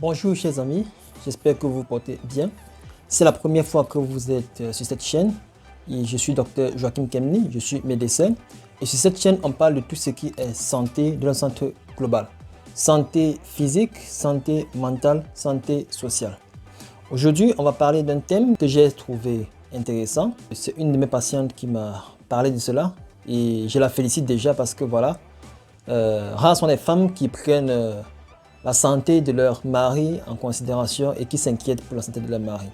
Bonjour chers amis, j'espère que vous vous portez bien. C'est la première fois que vous êtes sur cette chaîne et je suis Dr Joachim Kemny, je suis médecin et sur cette chaîne on parle de tout ce qui est santé de la santé globale. Santé physique, santé mentale, santé sociale. Aujourd'hui on va parler d'un thème que j'ai trouvé intéressant. C'est une de mes patientes qui m'a parlé de cela et je la félicite déjà parce que voilà, rares sont les femmes qui prennent la santé de leur mari en considération et qui s'inquiètent pour la santé de leur mari.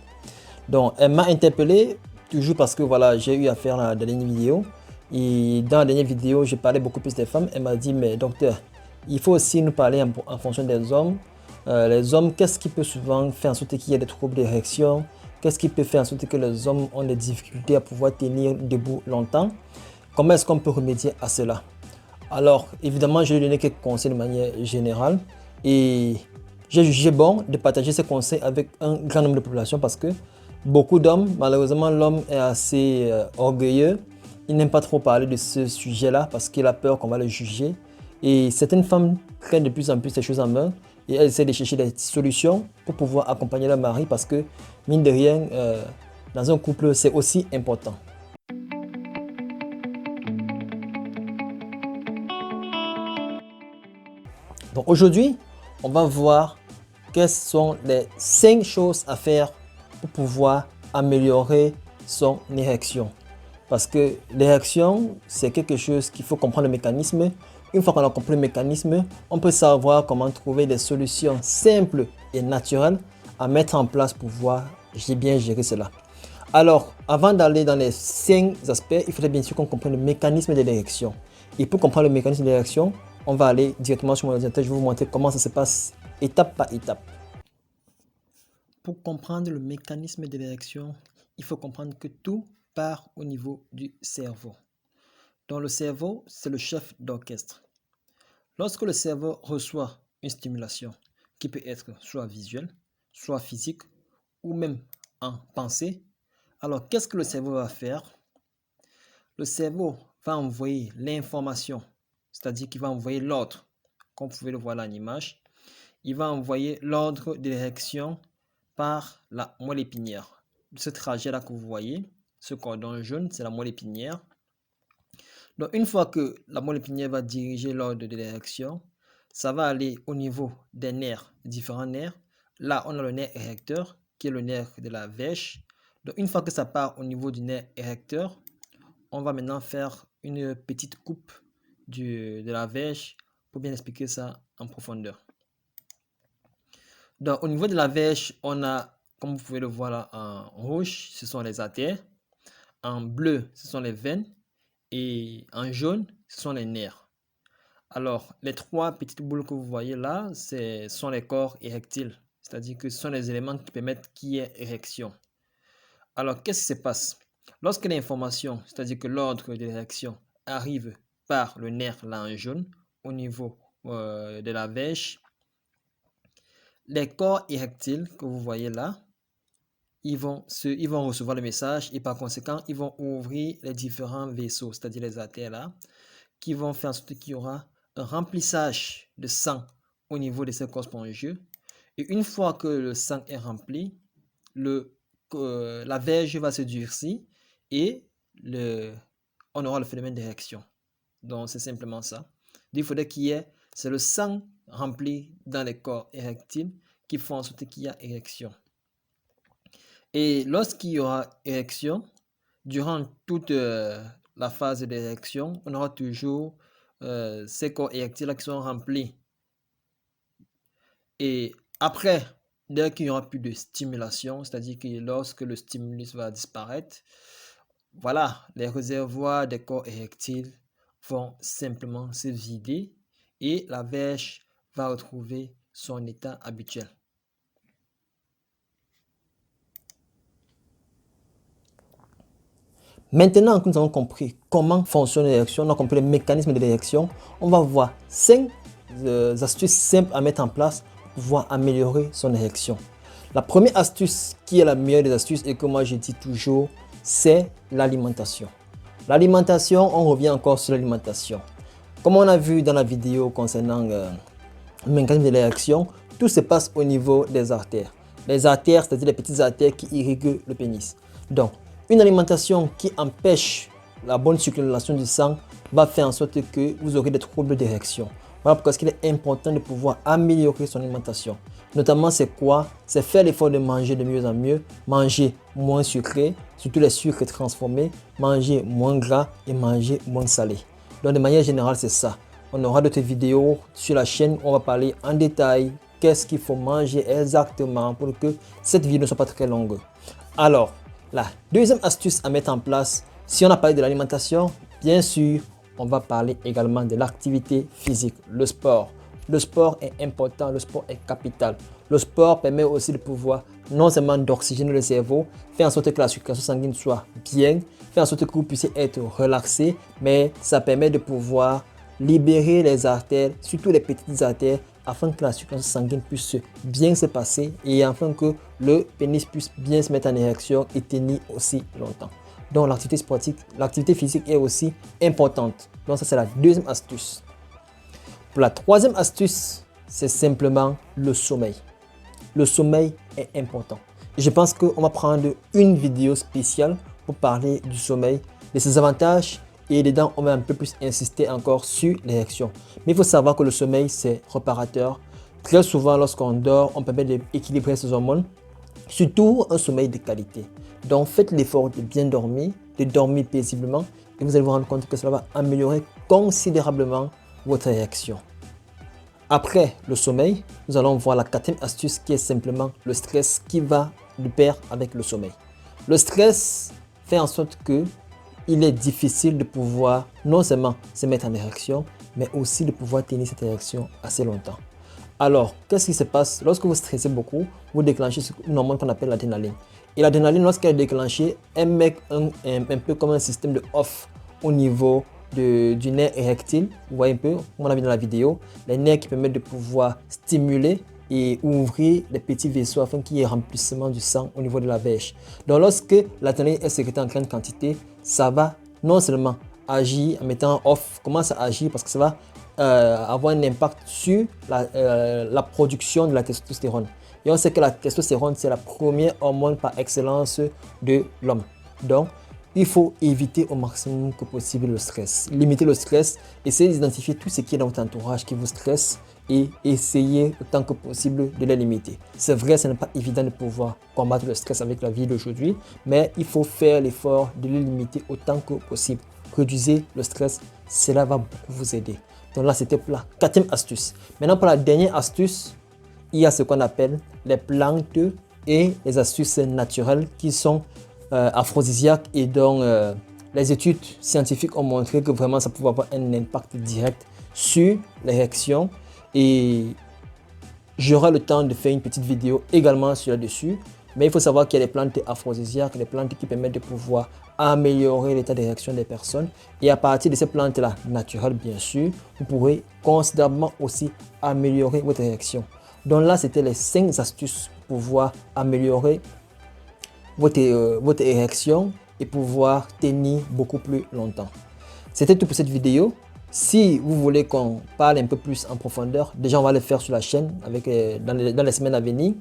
Donc elle m'a interpellé toujours parce que voilà, j'ai eu à faire la dernière vidéo et dans la dernière vidéo je parlais beaucoup plus des femmes. Elle m'a dit mais docteur, il faut aussi nous parler en fonction des hommes. Les hommes, qu'est-ce qui peut souvent faire en sorte qu'il y ait des troubles d'érection? Qu'est-ce qui peut faire en sorte que les hommes ont des difficultés à pouvoir tenir debout longtemps? Comment est-ce qu'on peut remédier à cela? Alors évidemment je vais donner quelques conseils de manière générale. Et j'ai jugé bon de partager ces conseils avec un grand nombre de populations parce que beaucoup d'hommes, malheureusement l'homme est assez orgueilleux, il n'aime pas trop parler de ce sujet-là parce qu'il a peur qu'on va le juger. Et certaines femmes prennent de plus en plus ces choses en main et elles essaient de chercher des solutions pour pouvoir accompagner leur mari parce que mine de rien, dans un couple c'est aussi important. Donc aujourd'hui, on va voir quelles sont les 5 choses à faire pour pouvoir améliorer son érection. Parce que l'érection, c'est quelque chose qu'il faut comprendre le mécanisme. Une fois qu'on a compris le mécanisme, on peut savoir comment trouver des solutions simples et naturelles à mettre en place pour pouvoir bien gérer cela. Alors, avant d'aller dans les 5 aspects, il faudrait bien sûr qu'on comprenne le mécanisme de l'érection. Et pour comprendre le mécanisme de l'érection, on va aller directement sur mon ordinateur. Je vais vous montrer comment ça se passe étape par étape. Pour comprendre le mécanisme de l'érection, il faut comprendre que tout part au niveau du cerveau. Donc le cerveau, c'est le chef d'orchestre. Lorsque le cerveau reçoit une stimulation qui peut être soit visuelle, soit physique ou même en pensée, alors qu'est-ce que le cerveau va faire? Le cerveau va envoyer l'information, c'est-à-dire qu'il va envoyer l'ordre, comme vous pouvez le voir dans l'image. Il va envoyer l'ordre de l'érection par la moelle épinière. Ce trajet-là que vous voyez, ce cordon jaune, c'est la moelle épinière. Donc, une fois que la moelle épinière va diriger l'ordre de l'érection, ça va aller au niveau des nerfs, différents nerfs. Là, on a le nerf érecteur, qui est le nerf de la vèche. Donc, une fois que ça part au niveau du nerf érecteur, on va maintenant faire une petite coupe de la vèche pour bien expliquer ça en profondeur. Donc, au niveau de la vèche, on a, comme vous pouvez le voir là, en rouge, ce sont les artères. En bleu, ce sont les veines. Et en jaune, ce sont les nerfs. Alors, les 3 petites boules que vous voyez là, ce sont les corps érectiles. C'est-à-dire que ce sont les éléments qui permettent qu'il y ait érection. Alors, qu'est-ce qui se passe? Lorsque l'information, c'est-à-dire que l'ordre de l'érection arrive par le nerf là en jaune, au niveau de la vèche, les corps érectiles que vous voyez là, ils vont recevoir le message et par conséquent, ils vont ouvrir les différents vaisseaux, c'est-à-dire les artères là, qui vont faire en sorte qu'il y aura un remplissage de sang au niveau de ces corps spongieux. Et une fois que le sang est rempli, la verge va se durcir et on aura le phénomène d'érection. Donc c'est simplement ça. Il faudrait qu'il y ait, c'est le sang rempli dans les corps érectiles qui font en sorte qu'il y a érection. Et lorsqu'il y aura érection, durant toute la phase d'érection, on aura toujours ces corps érectiles qui sont remplis. Et après, dès qu'il n'y aura plus de stimulation, c'est-à-dire que lorsque le stimulus va disparaître, voilà, les réservoirs des corps érectiles vont simplement se vider et la verge va retrouver son état habituel. Maintenant que nous avons compris comment fonctionne l'érection, on a compris le mécanisme de l'érection, on va voir 5 astuces simples à mettre en place pour pouvoir améliorer son érection. La première astuce qui est la meilleure des astuces et que moi je dis toujours, c'est l'alimentation. L'alimentation, on revient encore sur l'alimentation. Comme on a vu dans la vidéo concernant le mécanisme de l'érection, tout se passe au niveau des artères. Les artères, c'est-à-dire les petites artères qui irriguent le pénis. Donc, une alimentation qui empêche la bonne circulation du sang va faire en sorte que vous aurez des troubles d'érection. Voilà pourquoi il est important de pouvoir améliorer son alimentation. Notamment, c'est quoi? C'est faire l'effort de manger de mieux en mieux, manger moins sucré, surtout les sucres transformés, manger moins gras et manger moins salé. Donc, de manière générale, c'est ça. On aura d'autres vidéos sur la chaîne où on va parler en détail qu'est-ce qu'il faut manger exactement pour que cette vidéo ne soit pas très longue. Alors, la deuxième astuce à mettre en place, si on a parlé de l'alimentation, bien sûr, on va parler également de l'activité physique, le sport. Le sport est important, le sport est capital. Le sport permet aussi de pouvoir non seulement d'oxygéner le cerveau, faire en sorte que la circulation sanguine soit bien, faire en sorte que vous puissiez être relaxé, mais ça permet de pouvoir libérer les artères, surtout les petites artères, afin que la circulation sanguine puisse bien se passer et afin que le pénis puisse bien se mettre en érection et tenir aussi longtemps. Donc l'activité sportive, l'activité physique est aussi importante. Donc ça c'est la deuxième astuce. Pour la troisième astuce, c'est simplement le sommeil. Le sommeil est important. Et je pense qu'on va prendre une vidéo spéciale pour parler du sommeil, de ses avantages et dedans on va un peu plus insister encore sur l'érection. Mais il faut savoir que le sommeil c'est réparateur. Très souvent lorsqu'on dort, on permet d'équilibrer ses hormones, surtout un sommeil de qualité. Donc faites l'effort de bien dormir, de dormir paisiblement et vous allez vous rendre compte que cela va améliorer considérablement votre érection. Après le sommeil, nous allons voir la quatrième astuce qui est simplement le stress qui va de pair avec le sommeil. Le stress fait en sorte que il est difficile de pouvoir non seulement se mettre en érection, mais aussi de pouvoir tenir cette érection assez longtemps. Alors, qu'est-ce qui se passe? Lorsque vous stressez beaucoup, vous déclenchez une hormone qu'on appelle l'adrénaline. Et l'adrénaline, lorsqu'elle est déclenchée, elle met un peu comme un système de off au niveau du nerf érectile. Vous voyez un peu, comme on a vu dans la vidéo, les nerfs qui permettent de pouvoir stimuler et ouvrir les petits vaisseaux afin qu'il y ait remplissement du sang au niveau de la verge. Donc lorsque l'adrénaline est sécrétée en grande quantité, ça va non seulement agir en mettant off, comment ça agit? Parce que ça va avoir un impact sur la production de la testostérone. Et on sait que la testostérone, c'est la première hormone par excellence de l'homme. Donc, il faut éviter au maximum que possible le stress. Limiter le stress, essayer d'identifier tout ce qui est dans votre entourage qui vous stresse et essayer autant que possible de les limiter. C'est vrai, ce n'est pas évident de pouvoir combattre le stress avec la vie d'aujourd'hui, mais il faut faire l'effort de le limiter autant que possible. Réduisez le stress, cela va beaucoup vous aider. Donc là, c'était pour la quatrième astuce. Maintenant, pour la dernière astuce, il y a ce qu'on appelle les plantes et les astuces naturelles qui sont aphrodisiaques et dont les études scientifiques ont montré que vraiment ça pouvait avoir un impact direct sur l'érection. Et j'aurai le temps de faire une petite vidéo également sur là-dessus. Mais il faut savoir qu'il y a des plantes aphrodisiaques, des plantes qui permettent de pouvoir améliorer l'état d'érection des personnes. Et à partir de ces plantes-là, naturelles bien sûr, vous pourrez considérablement aussi améliorer votre érection. Donc là, c'était les 5 astuces pour pouvoir améliorer votre érection et pouvoir tenir beaucoup plus longtemps. C'était tout pour cette vidéo. Si vous voulez qu'on parle un peu plus en profondeur, déjà on va le faire sur la chaîne dans les semaines à venir.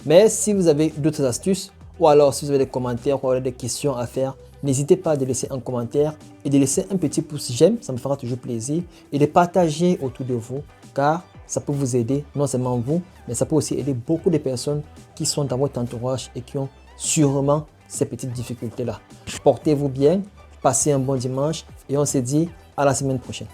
Mais si vous avez d'autres astuces ou alors si vous avez des commentaires ou des questions à faire, n'hésitez pas à les laisser en commentaire et de laisser un petit pouce j'aime, ça me fera toujours plaisir, et de partager autour de vous car ça peut vous aider, non seulement vous, mais ça peut aussi aider beaucoup de personnes qui sont dans votre entourage et qui ont sûrement ces petites difficultés-là. Portez-vous bien, passez un bon dimanche et on se dit à la semaine prochaine.